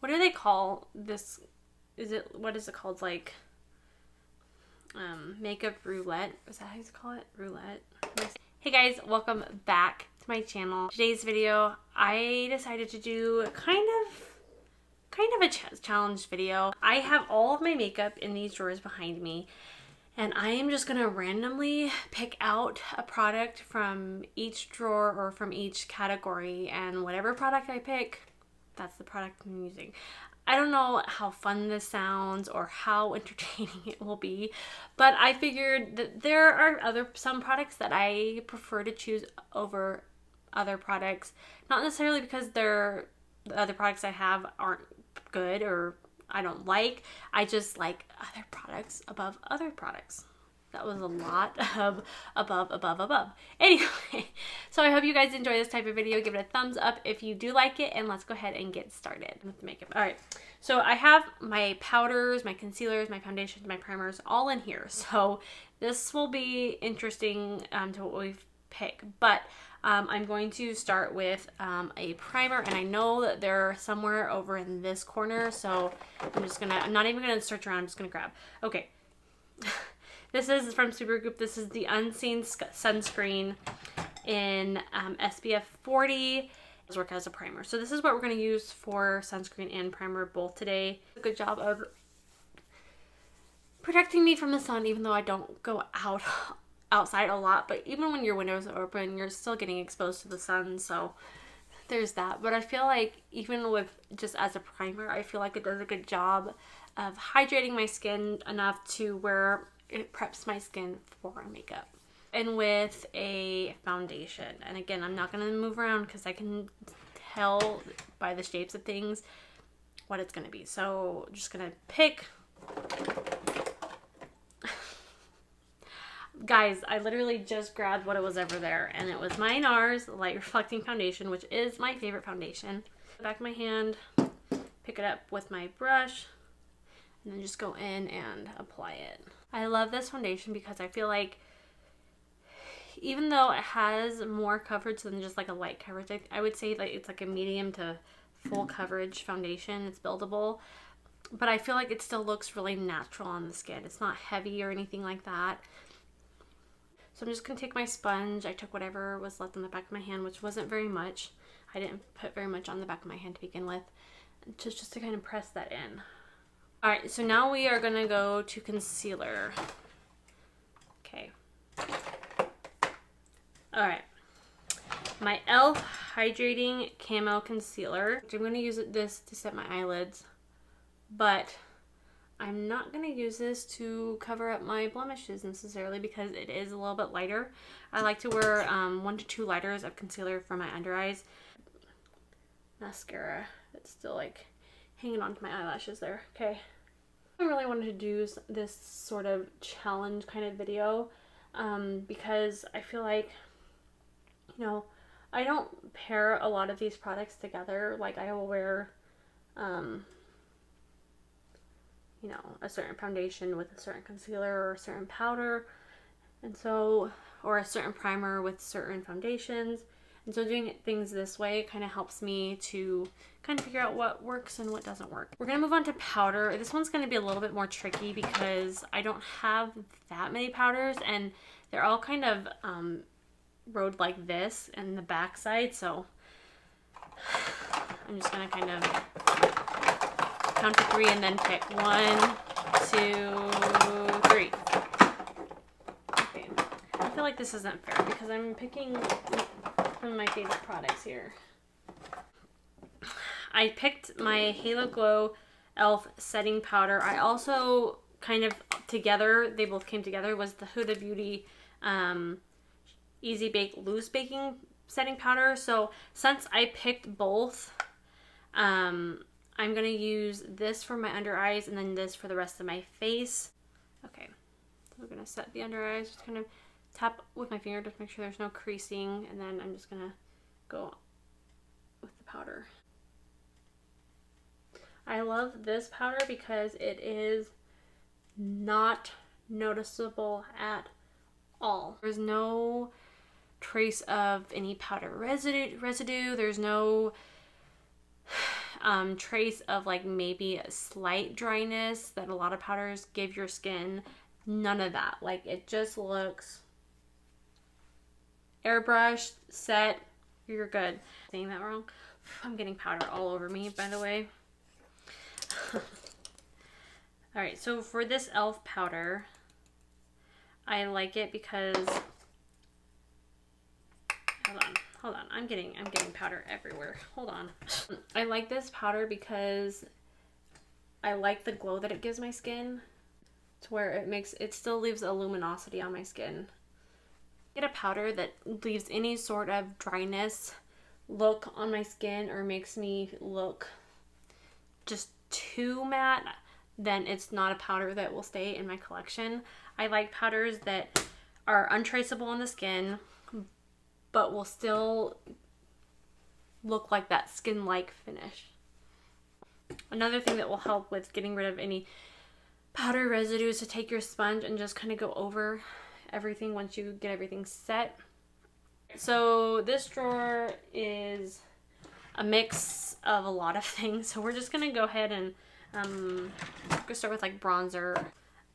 what do they call this? What is it called? Like, makeup roulette. Is that how you call it? Roulette. Hey guys, welcome back to my channel. Today's video, I decided to do kind of a challenge video. I have all of my makeup in these drawers behind me, and I am just gonna randomly pick out a product from each drawer or from each category, and whatever product I pick, that's the product I'm using. I don't know how fun this sounds or how entertaining it will be, but I figured that there are some products that I prefer to choose over other products. Not necessarily because the other products I have aren't good or I don't like. I just like other products above other products. That was a lot of above. Anyway, so I hope you guys enjoy this type of video. Give it a thumbs up if you do like it, and let's go ahead and get started with the makeup. All right, so I have my powders, my concealers, my foundations, my primers all in here. So this will be interesting to what we pick, but I'm going to start with a primer, and I know that they're somewhere over in this corner, so I'm not even gonna search around, I'm just gonna grab. Okay. This is from SuperGoop. This is the Unseen Sunscreen in SPF 40. Does work as a primer. So this is what we're going to use for sunscreen and primer both today. A good job of protecting me from the sun, even though I don't go outside a lot. But even when your windows are open, you're still getting exposed to the sun. So there's that. But I feel like even with just as a primer, I feel like it does a good job of hydrating my skin enough to where it preps my skin for makeup. And with a foundation, and again, I'm not going to move around because I can tell by the shapes of things what it's going to be. So I'm just going to pick. Guys, I literally just grabbed what it was over there, and it was my Nars Light Reflecting Foundation, which is my favorite foundation. Back of my hand, pick it up with my brush, and then just go in and apply it. I love this foundation because I feel like even though it has more coverage than just like a light coverage, I would say like it's like a medium to full coverage foundation. It's buildable, but I feel like it still looks really natural on the skin. It's not heavy or anything like that. So I'm just going to take my sponge. I took whatever was left on the back of my hand, which wasn't very much. I didn't put very much on the back of my hand to begin with, just to kind of press that in. Alright, so now we are going to go to concealer. Okay. Alright. My e.l.f. Hydrating Camo Concealer. I'm going to use this to set my eyelids, but I'm not going to use this to cover up my blemishes necessarily because it is a little bit lighter. I like to wear 1 to 2 lighters of concealer for my under eyes. Mascara. It's still like hanging on to my eyelashes there. Okay. I really wanted to do this sort of challenge kind of video because I feel like, you know, I don't pair a lot of these products together. Like I will wear, you know, a certain foundation with a certain concealer or a certain powder, and so, or a certain primer with certain foundations. And so doing things this way kind of helps me to kind of figure out what works and what doesn't work. We're going to move on to powder. This one's going to be a little bit more tricky because I don't have that many powders, and they're all kind of rowed like this in the back side. So I'm just going to kind of count to 3 and then pick 1, 2, 3. Okay. I feel like this isn't fair because I'm picking one of my favorite products here. I picked my Halo Glow e.l.f. setting powder. I also kind of together, they both came together, was the HudaBeauty Easy Bake Loose Baking setting powder. So since I picked both, I'm going to use this for my under eyes and then this for the rest of my face. Okay, so we're going to set the under eyes, just kind of tap with my finger to make sure there's no creasing, and then I'm just going to go with the powder. I love this powder because it is not noticeable at all. There's no trace of any powder residue. There's no trace of like maybe a slight dryness that a lot of powders give your skin. None of that. Like, it just looks airbrushed, set, you're good. Saying that wrong? I'm getting powder all over me, by the way. Alright, so for this e.l.f. powder, I like it because, hold on, I'm getting powder everywhere. Hold on. I like this powder because I like the glow that it gives my skin, to where it still leaves a luminosity on my skin. Get a powder that leaves any sort of dryness look on my skin or makes me look just too matte, then it's not a powder that will stay in my collection. I like powders that are untraceable on the skin but will still look like that skin-like finish. Another thing that will help with getting rid of any powder residues, to take your sponge and just kind of go over everything once you get everything set. So this drawer is a mix of a lot of things, so we're just gonna go ahead and go start with like bronzer.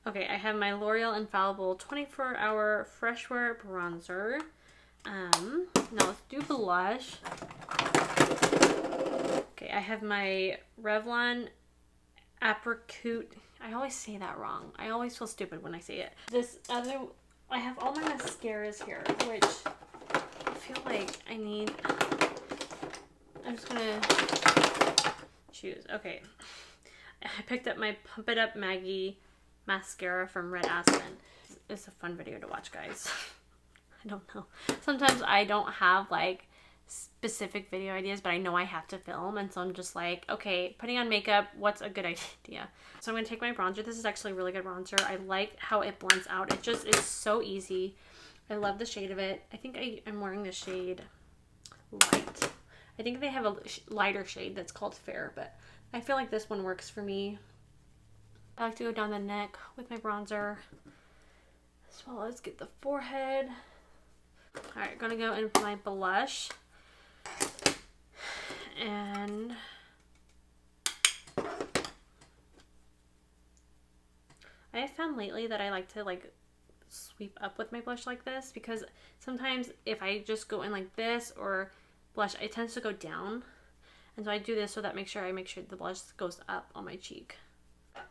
Okay, I have my L'Oreal Infallible 24-hour Fresh Wear bronzer. Now let's do blush. Okay, I have my Revlon Apricute. I always say that wrong. I always feel stupid when I say it. I have all my mascaras here, which I feel like I need. I'm just gonna choose. Okay, I picked up my Pump It Up Maggie mascara from Red Aspen. It's a fun video to watch, guys. I don't know. Sometimes I don't have like specific video ideas, but I know I have to film, and so I'm just like, okay, putting on makeup, what's a good idea? So I'm going to take my bronzer. This is actually a really good bronzer. I like how it blends out. It just is so easy. I love the shade of it. I think I'm wearing the shade Light. I think they have a lighter shade that's called Fair, but I feel like this one works for me. I like to go down the neck with my bronzer, as well as get the forehead. Alright, gonna go in for my blush. And I have found lately that I like to like sweep up with my blush like this, because sometimes if I just go in like this or blush, it tends to go down. And so I do this so that I make sure the blush goes up on my cheek.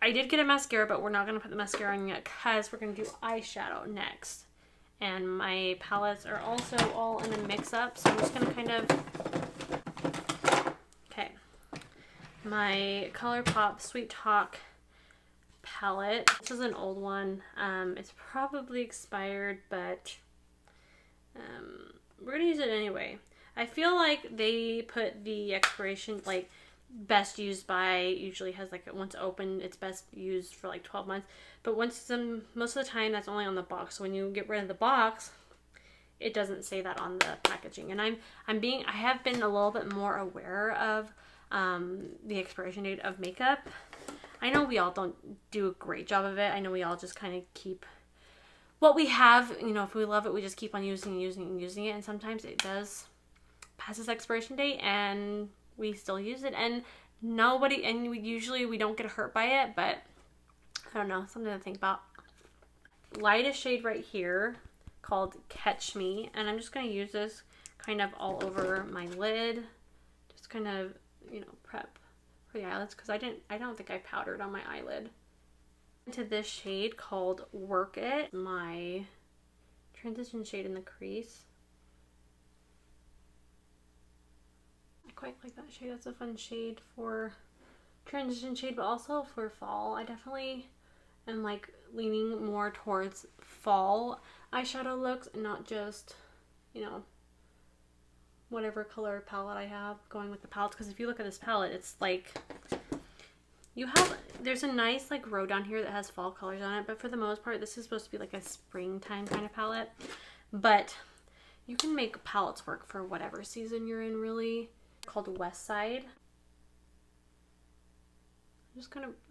I did get a mascara, but we're not going to put the mascara on yet because we're going to do eyeshadow next. And my palettes are also all in a mix-up, so I'm just going to kind of... Okay. My ColourPop Sweet Talk palette. This is an old one. It's probably expired, but we're going to use it anyway. I feel like they put the expiration, like, best used by, usually has like, once opened, it's best used for like 12 months. But most of the time that's only on the box. So when you get rid of the box, it doesn't say that on the packaging. And I have been a little bit more aware of the expiration date of makeup. I know we all don't do a great job of it. I know we all just kind of keep what we have. You know, if we love it, we just keep on using it. And sometimes it does pass its expiration date and we still use it, and we don't get hurt by it, but I don't know, something to think about. Lightest shade right here called Catch Me, and I'm just going to use this kind of all over my lid, just kind of, you know, prep for the eyelids, because I don't think I powdered on my eyelid. Into this shade called Work It, my transition shade in the crease. Quite like that shade. That's a fun shade for transition shade, but also for fall. I definitely am like leaning more towards fall eyeshadow looks and not just, you know, whatever color palette I have going with the palettes. Because if you look at this palette, it's like there's a nice like row down here that has fall colors on it, but for the most part this is supposed to be like a springtime kind of palette. But you can make palettes work for whatever season you're in, really. Called West Side.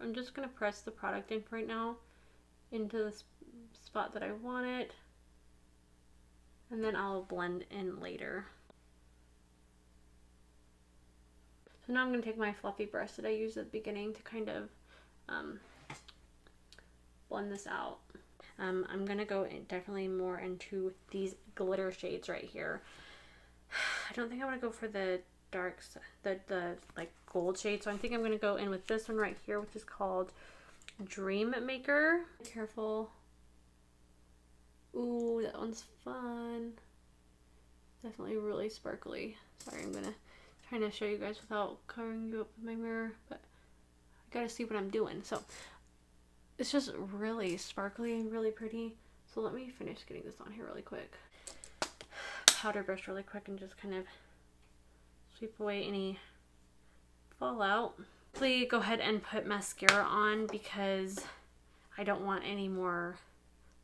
I'm just gonna press the product in right now into the spot that I want it, and then I'll blend in later. So now I'm going to take my fluffy brush that I used at the beginning to kind of blend this out. I'm going to go definitely more into these glitter shades right here. I don't think I want to go for the darks, the like gold shade. So I think I'm going to go in with this one right here, which is called Dream Maker. Careful. Ooh, that one's fun. Definitely really sparkly. Sorry, I'm trying to show you guys without covering you up with my mirror, but I gotta see what I'm doing. So it's just really sparkly and really pretty. So let me finish getting this on here really quick. Powder brush really quick and just kind of sweep away any fallout. Please go ahead and put mascara on because I don't want any more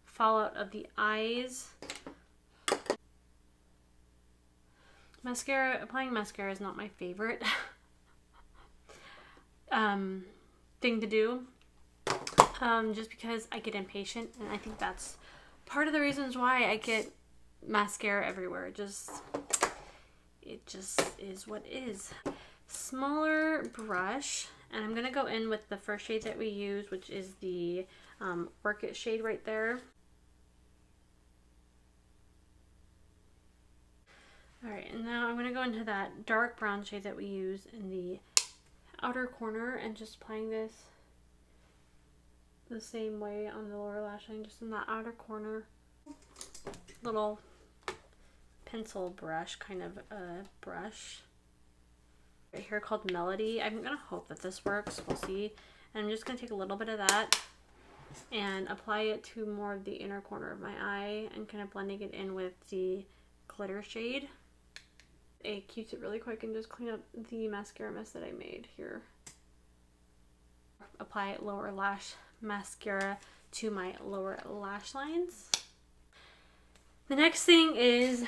fallout of the eyes. Applying mascara is not my favorite thing to do, just because I get impatient, and I think that's part of the reasons why I get mascara everywhere. It just is what it is. Smaller brush, and I'm gonna go in with the first shade that we use, which is the Work It shade right there. Alright, and now I'm going to go into that dark brown shade that we use in the outer corner and just applying this the same way on the lower lash line, just in that outer corner. Little pencil brush, kind of a brush right here called Melody. I'm going to hope that this works. We'll see. And I'm just going to take a little bit of that and apply it to more of the inner corner of my eye and kind of blending it in with the glitter shade. A Q-tip really quick and just clean up the mascara mess that I made here. Apply lower lash mascara to my lower lash lines. The next thing is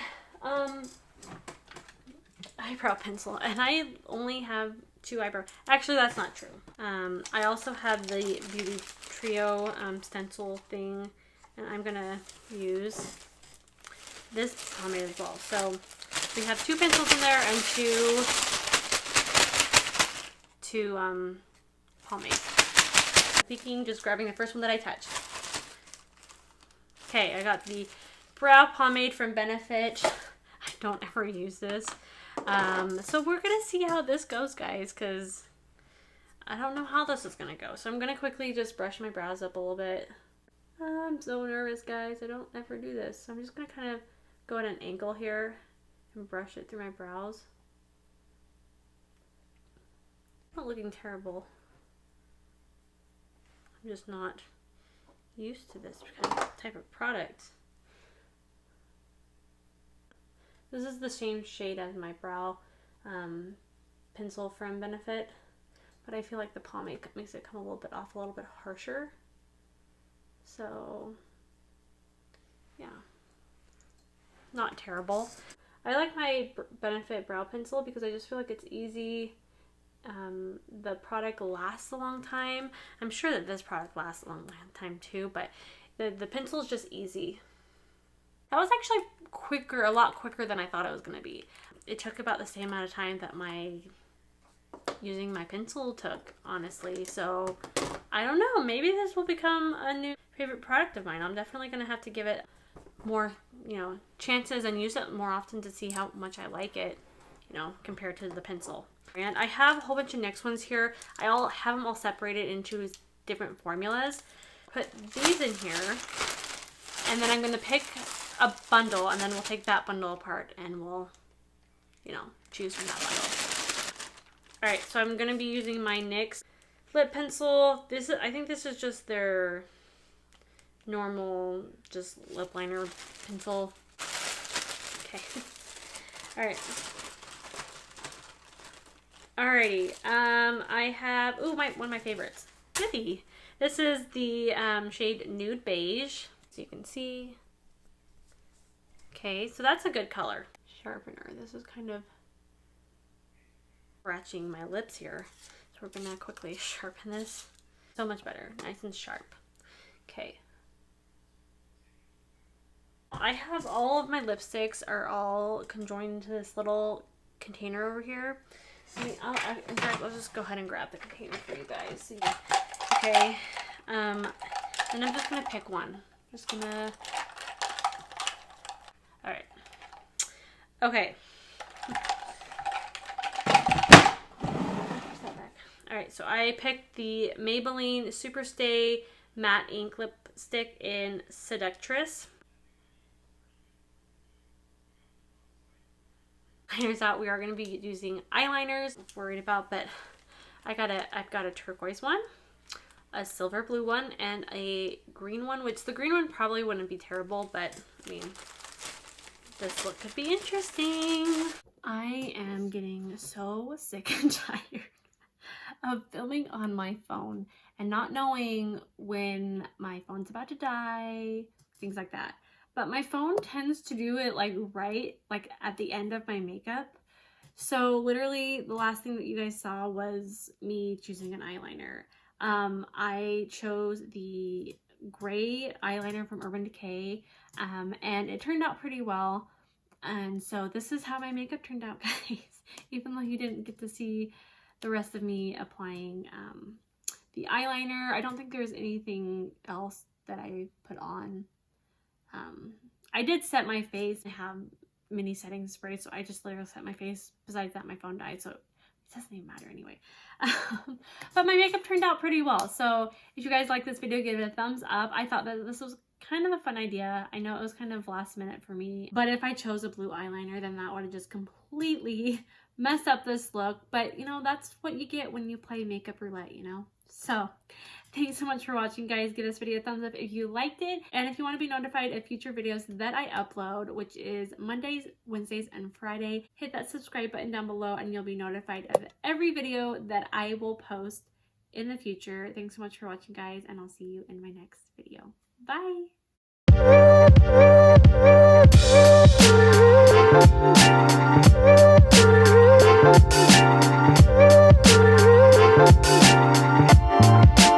eyebrow pencil, and I only have 2 eyebrow. Actually, that's not true. I also have the Beauty Trio stencil thing, and I'm gonna use this pomade as well. So we have 2 pencils in there and two pomades. Speaking, just grabbing the first one that I touched. Okay, I got the brow pomade from Benefit. I don't ever use this. So we're gonna see how this goes, guys, because I don't know how this is gonna go. So I'm gonna quickly just brush my brows up a little bit. I'm so nervous, guys. I don't ever do this. So I'm just gonna kind of go at an angle here and brush it through my brows. Not looking terrible. I'm just not used to this kind of type of product. This is the same shade as my brow pencil from Benefit, but I feel like the pomade makes it come a little bit off, a little bit harsher. So yeah, not terrible. I like my Benefit brow pencil because I just feel like it's easy. The product lasts a long time. I'm sure that this product lasts a long time too, but the pencil is just easy. That was actually quicker, a lot quicker than I thought it was going to be. It took about the same amount of time that using my pencil took, honestly. So I don't know, maybe this will become a new favorite product of mine. I'm definitely going to have to give it more, chances and use it more often to see how much I like it, compared to the pencil. And I have a whole bunch of NYX ones here. I have them all separated into different formulas. Put these in here, and then I'm going to pick a bundle, and then we'll take that bundle apart and we'll, choose from that bundle. Alright, so I'm going to be using my NYX lip pencil. I think this is just their normal, just lip liner pencil. Okay. Alright. Alrighty. I have, one of my favorites. Yippee! This is the shade Nude Beige. So you can see. Okay, so that's a good color. Sharpener. This is kind of scratching my lips here. So we're gonna quickly sharpen this. So much better. Nice and sharp. Okay. I have all of my lipsticks are all conjoined into this little container over here. In fact, I'll just go ahead and grab the container for you guys. So okay. And I'm just gonna pick one. All right. Okay. Alright, so I picked the Maybelline Superstay Matte Ink Lipstick in Seductress. Here's out. We are going to be using eyeliners. I'm worried about, but I've got a turquoise one, a silver blue one, and a green one, which the green one probably wouldn't be terrible, but I mean, this look could be interesting. I am getting so sick and tired of filming on my phone and not knowing when my phone's about to die, things like that. But my phone tends to do it like right like at the end of my makeup. So literally the last thing that you guys saw was me choosing an eyeliner. I chose the gray eyeliner from Urban Decay, and it turned out pretty well. And so this is how my makeup turned out, guys. Even though you didn't get to see the rest of me applying the eyeliner. I don't think there's anything else that I put on. I did set my face. I have mini setting spray, so I just literally set my face. Besides that, my phone died, so it doesn't even matter anyway. But my makeup turned out pretty well. So if you guys like this video, give it a thumbs up. I thought that this was kind of a fun idea. I know it was kind of last minute for me, but if I chose a blue eyeliner, then that would have just completely messed up this look. But you know, that's what you get when you play makeup roulette, you know. So thanks so much for watching, guys. Give this video a thumbs up if you liked it, and if you want to be notified of future videos that I upload, which is Mondays, Wednesdays, and Friday, hit that subscribe button down below and you'll be notified of every video that I will post in the future. Thanks so much for watching, guys, and I'll see you in my next video. Bye.